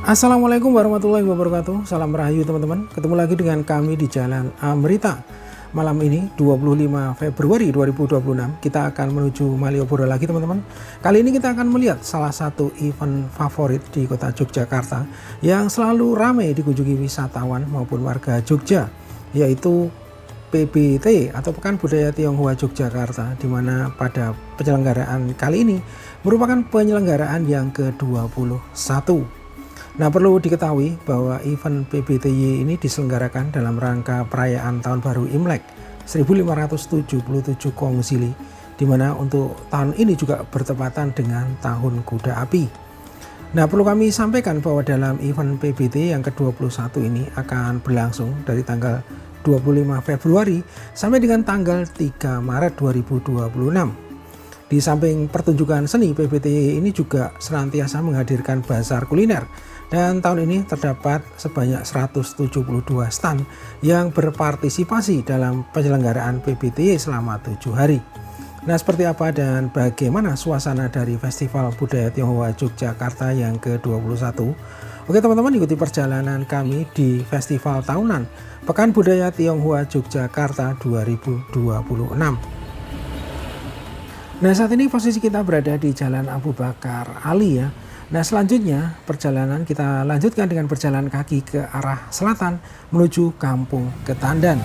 Assalamualaikum warahmatullahi wabarakatuh. Salam rahayu teman-teman. Ketemu lagi dengan kami di Jalan Amrita. Malam ini 25 Februari 2026 kita akan menuju Malioboro lagi teman-teman. Kali ini kita akan melihat salah satu event favorit di kota Yogyakarta yang selalu ramai dikunjungi wisatawan maupun warga Jogja, yaitu PBT atau Pekan Budaya Tionghoa Yogyakarta, di mana pada penyelenggaraan kali ini merupakan penyelenggaraan yang ke-21. Nah, perlu diketahui bahwa event PBTY ini diselenggarakan dalam rangka perayaan Tahun Baru Imlek 1577 Kongzili, di mana untuk tahun ini juga bertepatan dengan Tahun Kuda Api. Nah, perlu kami sampaikan bahwa dalam event PBT yang ke-21 ini akan berlangsung dari tanggal 25 Februari sampai dengan tanggal 3 Maret 2026. Di samping pertunjukan seni, PBTY ini juga senantiasa menghadirkan bazar kuliner. Dan tahun ini terdapat sebanyak 172 stand yang berpartisipasi dalam penyelenggaraan PBTY selama 7 hari. Nah, seperti apa dan bagaimana suasana dari Festival Budaya Tionghoa Yogyakarta yang ke-21? Oke teman-teman, ikuti perjalanan kami di Festival Tahunan Pekan Budaya Tionghoa Yogyakarta 2026. Nah, saat ini posisi kita berada di Jalan Abu Bakar Ali ya. Nah, selanjutnya perjalanan kita lanjutkan dengan berjalan kaki ke arah selatan menuju Kampung Ketandan.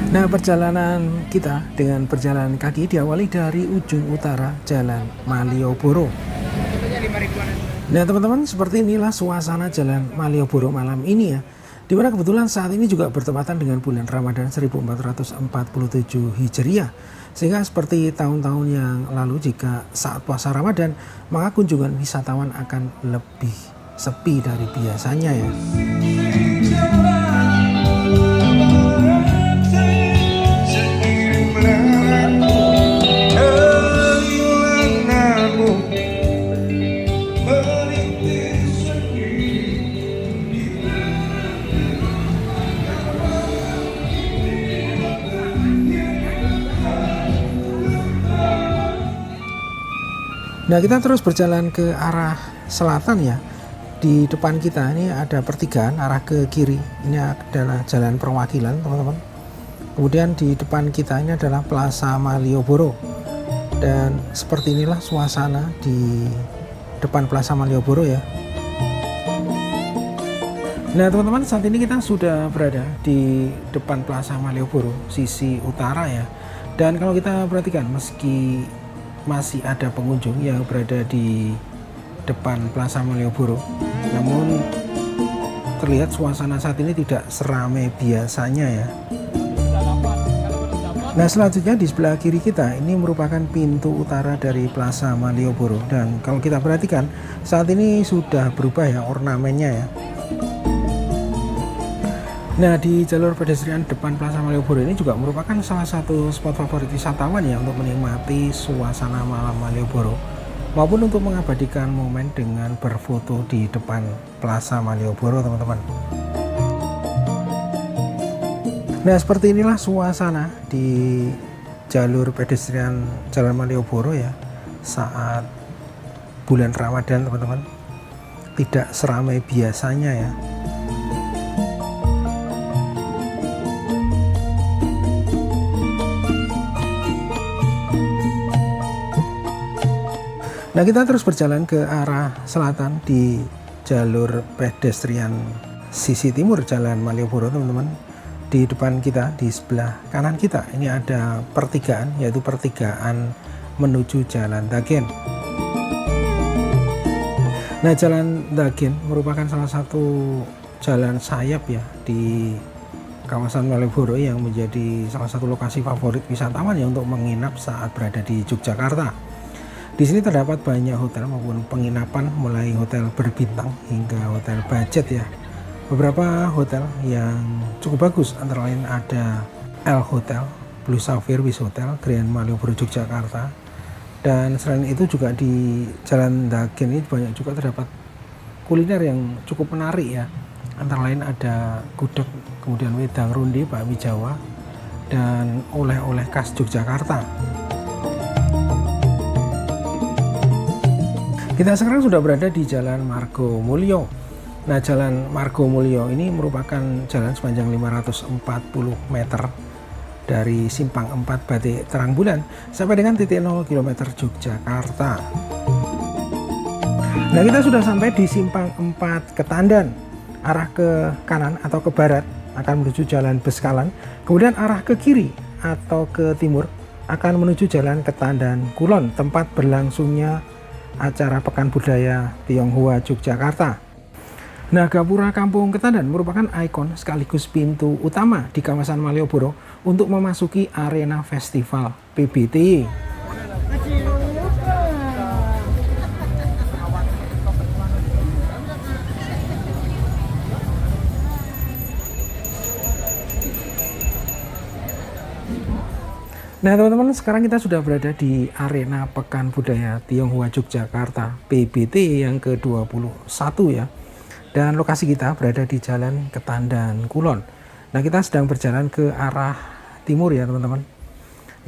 Nah, perjalanan kita dengan berjalan kaki diawali dari ujung utara Jalan Malioboro. Nah, teman-teman, seperti inilah suasana Jalan Malioboro malam ini ya. Dimana kebetulan saat ini juga bertepatan dengan bulan Ramadan 1447 Hijriah. Sehingga seperti tahun-tahun yang lalu, jika saat puasa Ramadan, maka kunjungan wisatawan akan lebih sepi dari biasanya ya. Nah, kita terus berjalan ke arah selatan ya. Di depan kita ini ada pertigaan arah ke kiri. Ini adalah jalan perwakilan teman-teman. Kemudian di depan kita ini adalah Plaza Malioboro. Dan seperti inilah suasana di depan Plaza Malioboro ya. Nah teman-teman, saat ini kita sudah berada di depan Plaza Malioboro sisi utara ya. Dan kalau kita perhatikan, meski masih ada pengunjung yang berada di depan Plaza Malioboro, namun terlihat suasana saat ini tidak seramai biasanya ya. Nah, selanjutnya di sebelah kiri kita ini merupakan pintu utara dari Plaza Malioboro, dan kalau kita perhatikan saat ini sudah berubah ya ornamennya ya. Nah, di jalur pedestrian depan Plaza Malioboro ini juga merupakan salah satu spot favorit wisatawan ya untuk menikmati suasana malam Malioboro maupun untuk mengabadikan momen dengan berfoto di depan Plaza Malioboro teman-teman. Nah, seperti inilah suasana di jalur pedestrian Jalan Malioboro ya saat bulan Ramadan teman-teman. Tidak seramai biasanya ya. Nah, kita terus berjalan ke arah selatan di jalur pedestrian sisi timur Jalan Malioboro teman-teman. Di depan kita, di sebelah kanan kita, ini ada pertigaan, yaitu pertigaan menuju Jalan Dagen. Nah, Jalan Dagen merupakan salah satu jalan sayap ya di kawasan Malioboro yang menjadi salah satu lokasi favorit wisatawan ya untuk menginap saat berada di Yogyakarta. Di sini terdapat banyak hotel maupun penginapan, mulai hotel berbintang hingga hotel budget ya. Beberapa hotel yang cukup bagus antara lain ada L Hotel, Blue Sapphire Wish Hotel, Grand Malioboro Yogyakarta. Dan selain itu juga di Jalan Dagen ini banyak juga terdapat kuliner yang cukup menarik ya. Antara lain ada gudeg, kemudian wedang ronde, bakmi Jawa, dan oleh-oleh khas Yogyakarta. Kita sekarang sudah berada di Jalan Margo Mulyo. Nah, Jalan Margo Mulyo ini merupakan jalan sepanjang 540 meter dari Simpang 4 Batik Terang Bulan sampai dengan titik 0 km Yogyakarta. Nah, kita sudah sampai di Simpang 4 Ketandan. Arah ke kanan atau ke barat akan menuju Jalan Beskalan, kemudian arah ke kiri atau ke timur akan menuju Jalan Ketandan Kulon, tempat berlangsungnya acara Pekan Budaya Tionghoa Yogyakarta. Nah, Gapura Kampung Ketandan merupakan ikon sekaligus pintu utama di kawasan Malioboro untuk memasuki arena festival PBTY. Nah teman-teman, sekarang kita sudah berada di arena Pekan Budaya Tionghoa Yogyakarta PBT yang ke-21 ya. Dan lokasi kita berada di Jalan Ketandan Kulon. Nah, kita sedang berjalan ke arah timur ya teman-teman.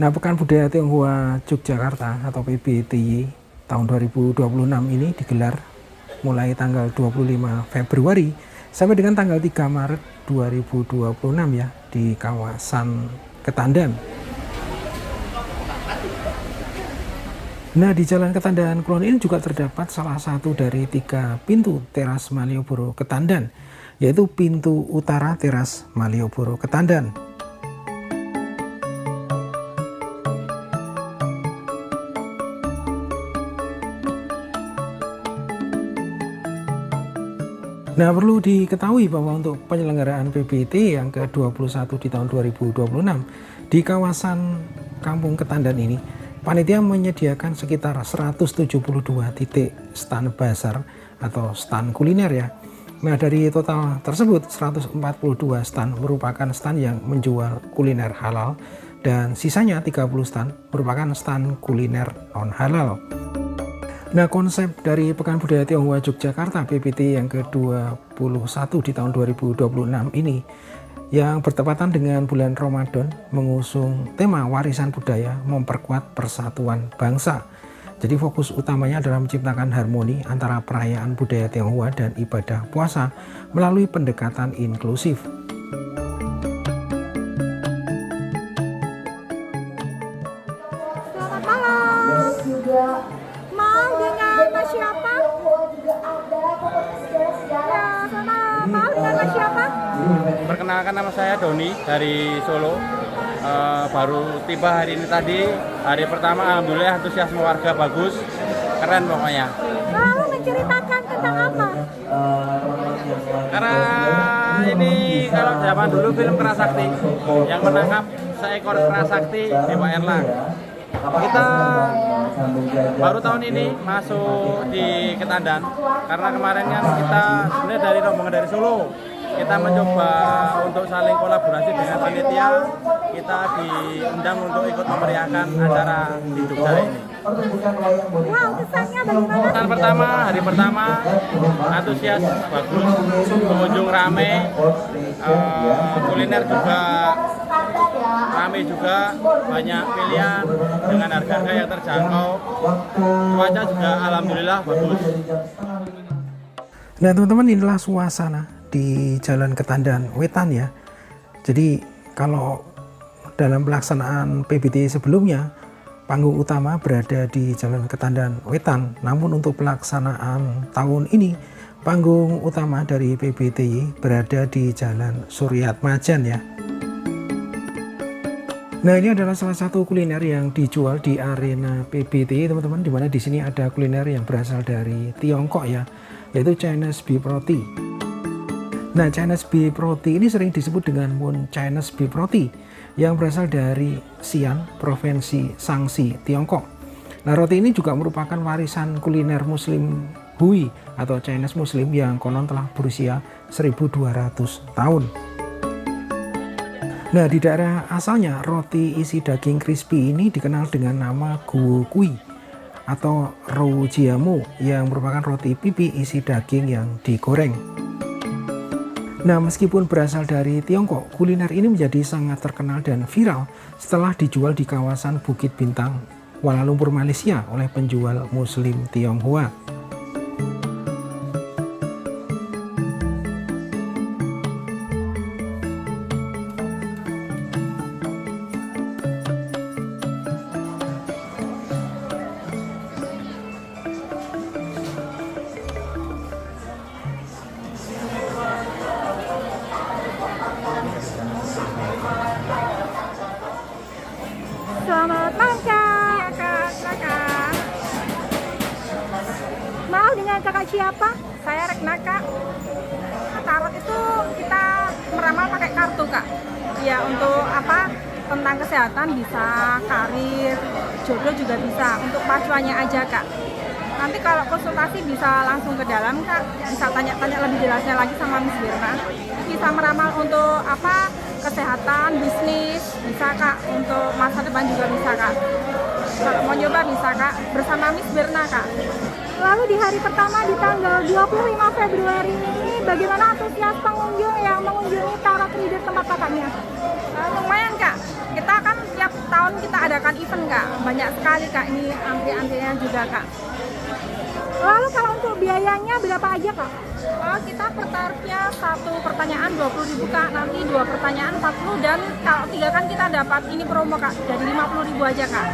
Nah, Pekan Budaya Tionghoa Yogyakarta atau PBTY tahun 2026 ini digelar mulai tanggal 25 Februari sampai dengan tanggal 3 Maret 2026 ya di kawasan Ketandan. Nah, di Jalan Ketandan Kulon ini juga terdapat salah satu dari 3 pintu teras Malioboro Ketandan, yaitu pintu utara teras Malioboro Ketandan. Nah, perlu diketahui bahwa untuk penyelenggaraan PBT yang ke-21 di tahun 2026 di kawasan Kampung Ketandan ini, panitia menyediakan sekitar 172 titik stand bazar atau stand kuliner ya. Nah, dari total tersebut 142 stand merupakan stand yang menjual kuliner halal dan sisanya 30 stand merupakan stand kuliner non halal. Nah, konsep dari Pekan Budaya Tionghoa Yogyakarta PBT yang ke-21 di tahun 2026 ini yang bertepatan dengan bulan Ramadan mengusung tema warisan budaya memperkuat persatuan bangsa. Jadi fokus utamanya adalah menciptakan harmoni antara perayaan budaya Tionghoa dan ibadah puasa melalui pendekatan inklusif. Selamat malam. Mau dengan Mas siapa? Mau dengan Mas siapa? Perkenalkan, nama saya Doni dari Solo. Baru tiba hari ini tadi. Hari pertama alhamdulillah antusiasme warga bagus, keren pokoknya. Mau menceritakan tentang apa? Karena ini kalau zaman dulu film Kerasakti yang menangkap seekor kerasakti Dewa Erlang. Kita baru tahun ini masuk di Ketandan karena kemarin kan kita sebenarnya dari rombongan dari Solo. Kita mencoba untuk saling kolaborasi dengan panitia. Kita diundang untuk ikut memeriahkan acara di Jogja ini. Wow, kesannya bagaimana? Kesan pertama, hari pertama antusias bagus, pengunjung rame, kuliner juga rame juga, banyak pilihan dengan harga-harga yang terjangkau. Cuaca juga alhamdulillah bagus. Nah teman-teman, inilah suasana di Jalan Ketandan Wetan ya. Jadi kalau dalam pelaksanaan PBT sebelumnya panggung utama berada di Jalan Ketandan Wetan, namun untuk pelaksanaan tahun ini panggung utama dari PBTY berada di Jalan Suryatmajan ya. Nah, ini adalah salah satu kuliner yang dijual di arena PBT teman-teman, di mana di sini ada kuliner yang berasal dari Tiongkok ya, yaitu Chinese Beef Roti. Nah, Chinese Beef Roti ini sering disebut dengan Moon Chinese Beef Roti yang berasal dari Xi'an, Provinsi Shaanxi, Tiongkok. Nah, roti ini juga merupakan warisan kuliner Muslim Hui atau Chinese Muslim yang konon telah berusia 1200 tahun. Nah, di daerah asalnya roti isi daging crispy ini dikenal dengan nama Guo Kui atau Rou Jiamu yang merupakan roti pipi isi daging yang digoreng. Nah, meskipun berasal dari Tiongkok, kuliner ini menjadi sangat terkenal dan viral setelah dijual di kawasan Bukit Bintang, Kuala Lumpur, Malaysia oleh penjual Muslim Tionghoa. malam kak. Iya kak, silakan. Mau dengan kakak siapa? Saya Rekna kak. Tarot itu kita meramal pakai kartu kak. Ya untuk apa? Tentang kesehatan bisa, karir, jodoh juga bisa. Untuk pacuannya aja kak. Nanti kalau konsultasi bisa langsung ke dalam kak. Bisa tanya-tanya lebih jelasnya lagi sama Miss Birna. Bisa meramal untuk apa? Kesehatan, bisnis, bisa kak. Untuk masa depan juga bisa kak. Kalau mau nyoba bisa kak. Bersama Miss Birna kak. Lalu di hari pertama di tanggal 25 Februari ini bagaimana antusias pengunjung yang mengunjungi Tarot Reader tempat kakaknya? Lumayan kak, kita kan tiap tahun kita adakan event kak, banyak sekali kak, ini antri-antrinya juga kak. Lalu kalau untuk biayanya berapa aja kak? Kita per tarifnya satu pertanyaan 20.000 kak, nanti 2 pertanyaan 40, dan kalau 3 kan kita dapat ini promo kak, jadi 50.000 aja kak.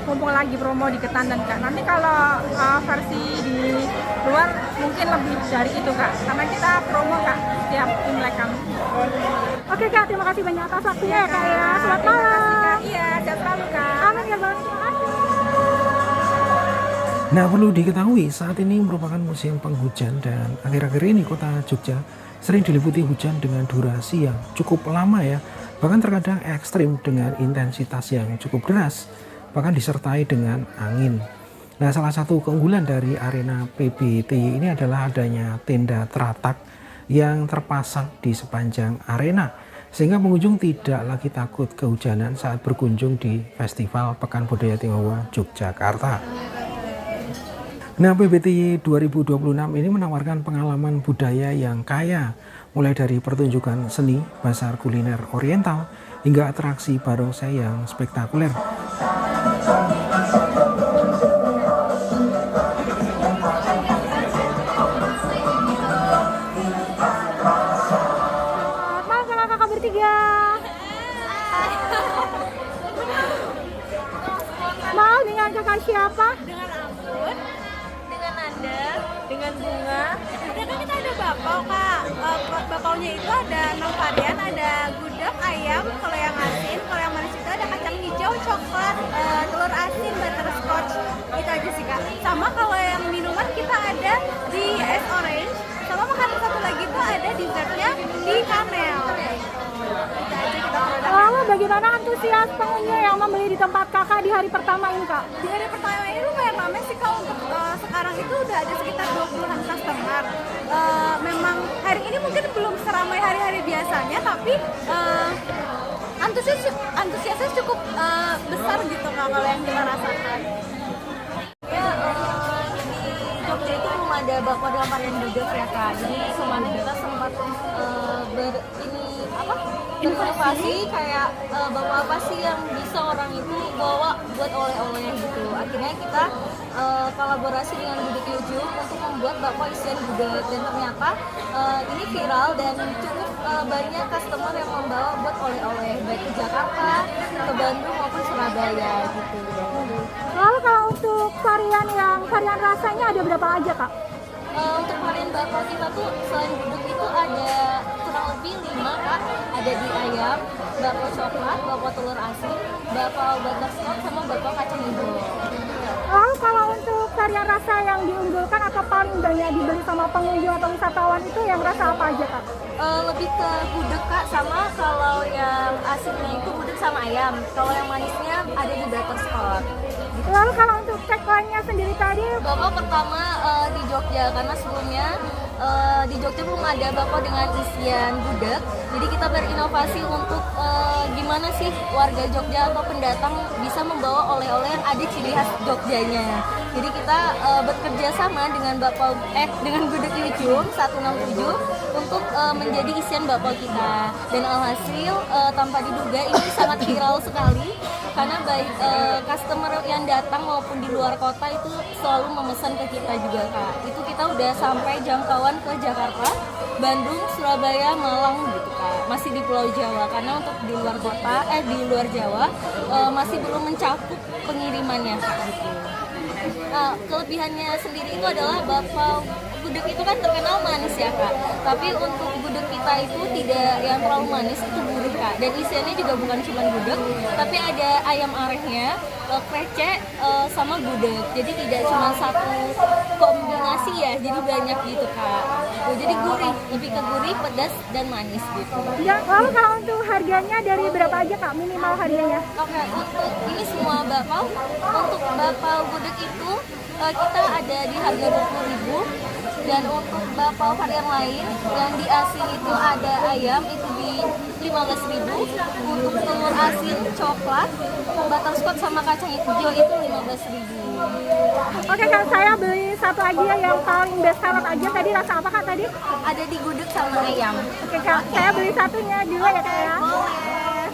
Mumpung lagi promo di Ketandan kak, nanti kalau versi di luar mungkin lebih dari itu kak, karena kita promo kak setiap Imlek kami. Oke kak, terima kasih banyak atas waktunya ya kak ya. Selamat malam. Iya, sehat selalu kak. Amin ya bang. Nah, perlu diketahui saat ini merupakan musim penghujan dan akhir-akhir ini kota Jogja sering diliputi hujan dengan durasi yang cukup lama ya, bahkan terkadang ekstrim dengan intensitas yang cukup deras, bahkan disertai dengan angin. Nah, salah satu keunggulan dari arena PBTY ini adalah adanya tenda teratak yang terpasang di sepanjang arena, sehingga pengunjung tidak lagi takut kehujanan saat berkunjung di Festival Pekan Budaya Tionghoa Yogyakarta. Nah, PBTY 2026 ini menawarkan pengalaman budaya yang kaya, mulai dari pertunjukan seni, pasar kuliner oriental, hingga atraksi barongsai yang spektakuler. Selamat malam kakak bertiga. Mau dengan kakak siapa? Dengan Ampun, dengan Nanda, dengan Bunga. Ada kan kita ada bakpao kak. Bakpaonya itu ada 6 varian, ada gudeg, ayam, kalau yang asin, kalau yang manis itu ada kacang hijau, coklat, telur asin, butterscotch. Itu aja sih kak. Sama kalau yang minuman kita ada di es orange, sama makanan satu lagi itu ada dessertnya di kamel. Itu aja kita produk. Lalu bagaimana antusias pengunjung yang membeli di tempat kakak di hari pertama ini kak? Di hari pertama ini lumayan ramai sih kalau untuk sekarang itu udah ada sekitar 20-an customer. Memang hari ini mungkin belum seramai hari-hari biasanya, tapi antusiasnya cukup besar gitu kak kalau yang kita rasakan. Ya, di Jogja itu belum ada bakpao dengan varian gudeg ya kak. Jadi kemarin kita sempat inovasi kayak bakpao apa sih yang bisa orang itu bawa buat oleh-oleh gitu. Akhirnya kita kolaborasi dengan Gudeg Yujum untuk membuat bakpao isian gudeg, dan ternyata ini viral dan cukup banyak customer yang membawa buat oleh-oleh baik ke Jakarta, ke Bandung maupun Surabaya gitu. Lalu kalau untuk varian rasanya ada berapa aja kak? Untuk varian bakpao kita tuh selain gudeg itu ada kurang lebih 5 kak. Ada di ayam, bakpao coklat, bakpao telur asin, bakpao butterscotch, sama bakpao kacang hijau. Lalu kalau untuk varian rasa yang diunggulkan atau paling banyak dibeli sama pengunjung atau wisatawan itu yang rasa apa aja kak? Lebih ke gudeg kak, sama kalau yang asinnya itu gudeg sama ayam. Kalau yang manisnya ada di butterscotch. Lalu kalau untuk tagline-nya sendiri tadi, Bakpao pertama di Jogja, karena sebelumnya di Jogja belum ada bakpao dengan isian gudeg. Jadi kita berinovasi untuk gimana sih warga Jogja atau pendatang bisa membawa oleh-oleh yang ada ciri khas Jogjanya. Jadi kita bekerja sama dengan dengan Gudeg Yujum 167 untuk menjadi isian bakpao kita. Dan alhasil tanpa diduga ini sangat viral sekali, karena baik customer yang datang maupun di luar kota itu selalu memesan ke kita juga kak. Itu kita udah sampai jangkauan ke Jakarta, Bandung, Surabaya, Malang gitu kak. Masih di Pulau Jawa, karena untuk di luar kota, di luar Jawa masih belum mencakup pengirimannya kak gitu. Kelebihannya sendiri itu adalah bakpao gudeg itu kan terkenal manis ya kak, tapi untuk gudeg kita itu tidak yang terlalu manis, itu gurih Kak. Dan isiannya juga bukan cuma gudeg, tapi ada ayam arehnya, krecek, sama gudeg. Jadi tidak cuma satu kombinasi ya, jadi banyak gitu Kak. Jadi gurih, lebih ke gurih, pedas, dan manis gitu. Ya, lalu kalau untuk harganya dari berapa aja Kak minimal harganya? Oke, untuk ini semua bakpao, untuk bakpao gudeg itu kita ada di harga 20.000, dan untuk bakpao varian lain yang di asin itu ada ayam itu di 15.000, untuk telur asin coklat, butterscotch sama kacang hijau itu 15.000. Oke Kak, saya beli satu lagi ya, yang paling best seller aja tadi, rasa apa Kak tadi? Ada di gudeg sama ayam. Oke Kak, saya beli satunya dulu ya Kak ya.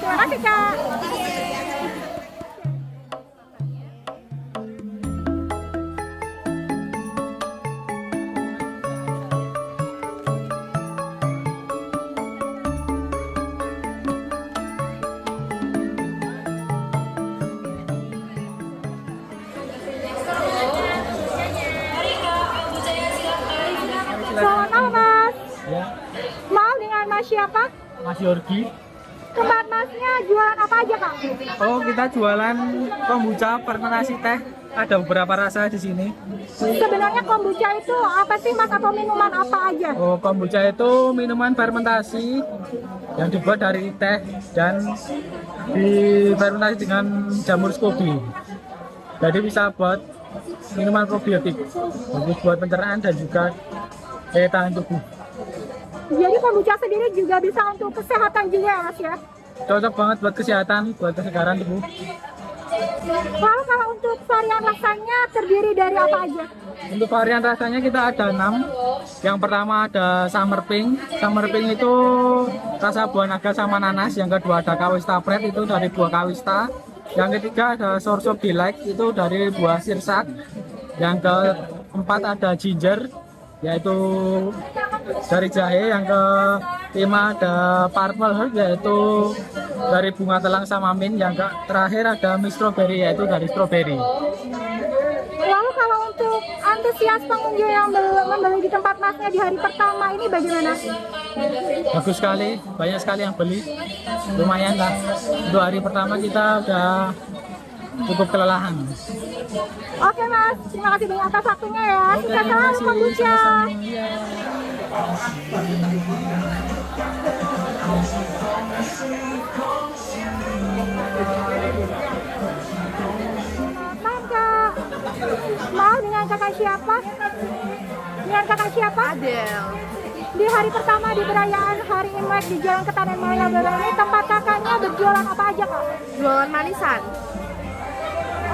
Terima kasih Kak. Selamat malam Mas. Ya, Maaf, dengan Mas siapa? Mas Yorgi. Tempat Masnya jualan apa aja Kak? Oh, kita jualan kombucha, fermentasi teh. Ada beberapa rasa di sini. Sebenarnya kombucha itu apa sih Mas, atau minuman apa aja? Oh, kombucha itu minuman fermentasi yang dibuat dari teh dan difermentasi dengan jamur SCOBY. Jadi bisa buat minuman probiotik, bagus buat pencernaan dan juga daya tahan tubuh. Jadi kombucha sendiri juga bisa untuk kesehatan juga ya Mas ya? Cocok banget buat kesehatan, buat kesegaran tubuh. Lalu kalau untuk varian rasanya terdiri dari apa aja? Untuk varian rasanya kita ada 6. Yang pertama ada Summer Pink. Summer Pink itu rasa buah naga sama nanas. Yang kedua ada Kawista Bread, itu dari buah kawista. Yang ketiga ada Soursop Delight, itu dari buah sirsak. Yang keempat ada Ginger, yaitu dari jahe. Yang kelima ada Purple Heart, yaitu dari bunga telang sama mint. Yang terakhir ada Miss Strawberry, yaitu dari strawberry. Lalu kalau untuk antusias pengunjung yang membeli di tempat Masnya di hari pertama ini bagaimana? Bagus sekali, banyak sekali yang beli. Lumayan lah, untuk hari pertama kita udah cukup kelelahan. Oke Mas, terima kasih banyak atas waktunya ya. Sukses selalu kombucha. Maaf Kak, mau dengan kakak siapa? Dengan kakak siapa? Adel. Di hari pertama di perayaan Hari Imlek di Jalan Ketanen Malioboro ini, tempat kakaknya berjualan apa aja Kak? Jualan manisan.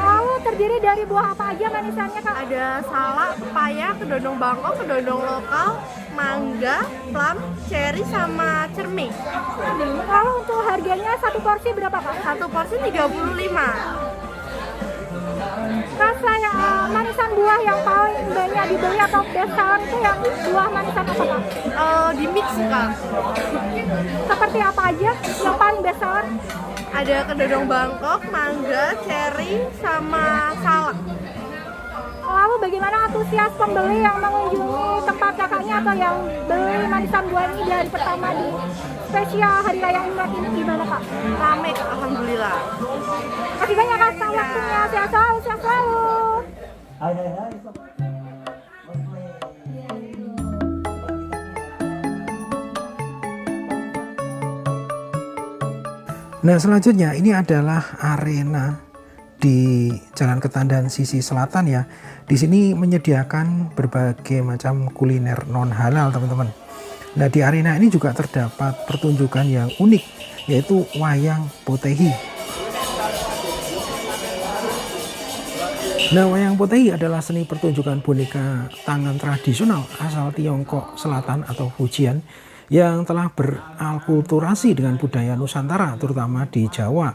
Lalu terdiri dari buah apa aja manisannya Kak? Ada salak, pepaya, kedondong Bangkok, kedondong lokal, mangga, plum, cherry, sama cerming. Lalu untuk harganya satu porsi berapa Kak? Satu porsi 35. Rasa yang manisan buah yang paling banyak dibeli atau best seller itu yang buah manisan apa Kak? Di mix Kak. Seperti apa aja yang paling best seller? Ada kedondong Bangkok, mangga, cherry, sama salak. Lalu bagaimana antusias pembeli yang mengunjungi tempat kakaknya atau yang beli manisan buah ini di hari pertama di spesial Hari Raya Imlek ini gimana Kak? Rame Kak, alhamdulillah. Kasih banyak Kak atas waktunya, sehat selalu, sehat selalu. Nah, selanjutnya ini adalah arena di Jalan Ketandan sisi selatan ya. Di sini menyediakan berbagai macam kuliner non halal, teman-teman. Nah, di arena ini juga terdapat pertunjukan yang unik, yaitu wayang potehi. Nah, wayang potehi adalah seni pertunjukan boneka tangan tradisional asal Tiongkok Selatan atau Fujian yang telah beralkulturasi dengan budaya Nusantara, terutama di Jawa.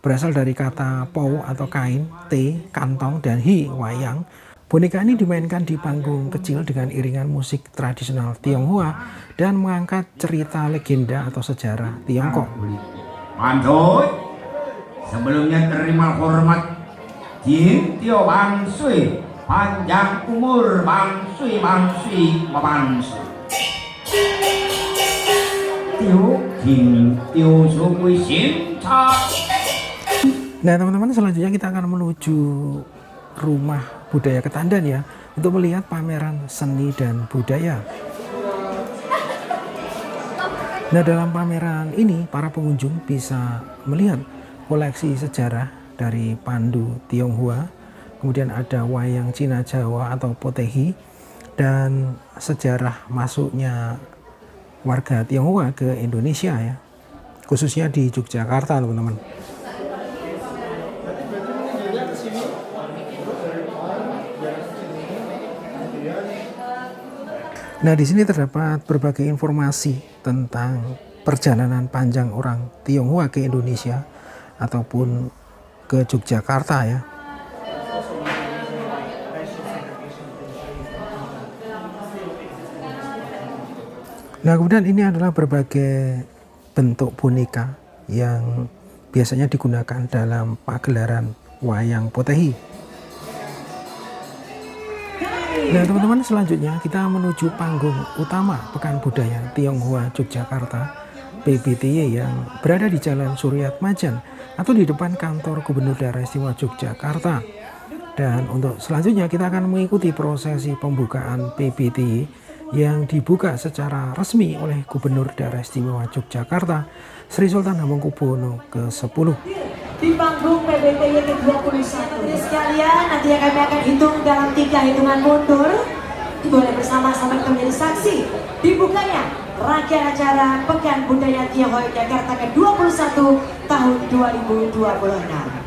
Berasal dari kata pou atau kain, te, kantong, dan hi, wayang. Boneka ini dimainkan di panggung kecil dengan iringan musik tradisional Tionghoa dan mengangkat cerita legenda atau sejarah Tiongkok. Mandoy, sebelumnya terima hormat Jin Tio Bang Sui, panjang umur Bang Sui, Bang Sui, Bang Sui. Tio Kim Tiêu Sukui Sin Cha. Nah teman-teman, selanjutnya kita akan menuju rumah budaya Ketandan ya, untuk melihat pameran seni dan budaya. Nah dalam pameran ini para pengunjung bisa melihat koleksi sejarah dari Pandu Tionghoa, kemudian ada wayang Cina Jawa atau Potehi, dan sejarah masuknya warga Tionghoa ke Indonesia ya, khususnya di Yogyakarta teman-teman. Nah, di sini terdapat berbagai informasi tentang perjalanan panjang orang Tionghoa ke Indonesia ataupun ke Yogyakarta ya. Nah, kemudian ini adalah berbagai bentuk boneka yang biasanya digunakan dalam pagelaran wayang Potehi. Nah teman-teman, selanjutnya kita menuju panggung utama Pekan Budaya Tionghoa Yogyakarta PBTY yang berada di Jalan Suryat Majan atau di depan kantor Gubernur Daerah Istimewa Yogyakarta. Dan untuk selanjutnya kita akan mengikuti prosesi pembukaan PBTY yang dibuka secara resmi oleh Gubernur Daerah Istimewa Yogyakarta Sri Sultan Hamengkubuwono ke-10. Di panggung PBTY ke-21. Sekalian, nanti kami akan hitung dalam 3 hitungan mundur. Boleh bersama-sama kita menjadi saksi dibukanya rangkaian acara Pekan Budaya Tionghoa Jakarta ke-21 tahun 2026.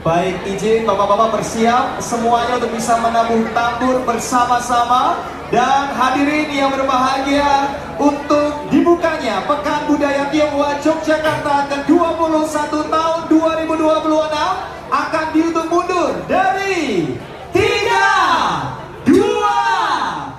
Baik, izin bapak-bapak bersiap semuanya untuk bisa menabuh tambur bersama-sama. Dan hadirin yang berbahagia, untuk dibukanya Pekan Budaya Tionghoa Yogyakarta ke-21 tahun 2026 akan dihitung mundur dari 3, 2,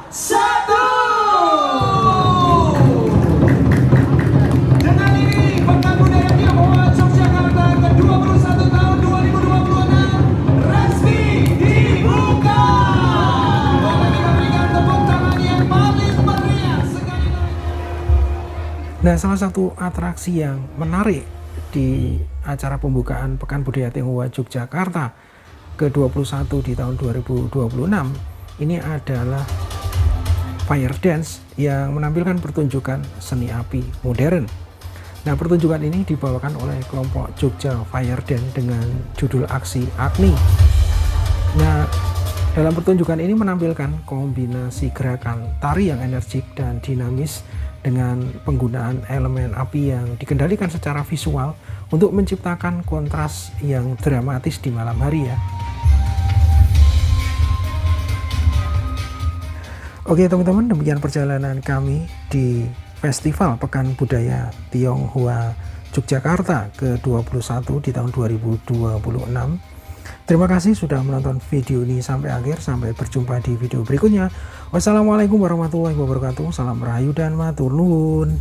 1. Dengan ini Pekan Budaya Tionghoa Yogyakarta ke-21 tahun 2026 resmi dibuka. Boleh kita berikan tepuk tangan yang paling meriah sekali lagi. Nah, salah satu atraksi yang menarik di acara pembukaan Pekan Budaya Tionghoa Yogyakarta ke-21 di tahun 2026 ini adalah Fire Dance yang menampilkan pertunjukan seni api modern. Nah, pertunjukan ini dibawakan oleh kelompok Jogja Fire Dance dengan judul Aksi Agni. Nah, dalam pertunjukan ini menampilkan kombinasi gerakan tari yang energik dan dinamis dengan penggunaan elemen api yang dikendalikan secara visual untuk menciptakan kontras yang dramatis di malam hari ya. Oke teman-teman, demikian perjalanan kami di Festival Pekan Budaya Tionghoa Yogyakarta ke-21 di tahun 2026. Terima kasih sudah menonton video ini sampai akhir. Sampai berjumpa di video berikutnya. Wassalamualaikum warahmatullahi wabarakatuh. Salam rahayu dan matur nuwun.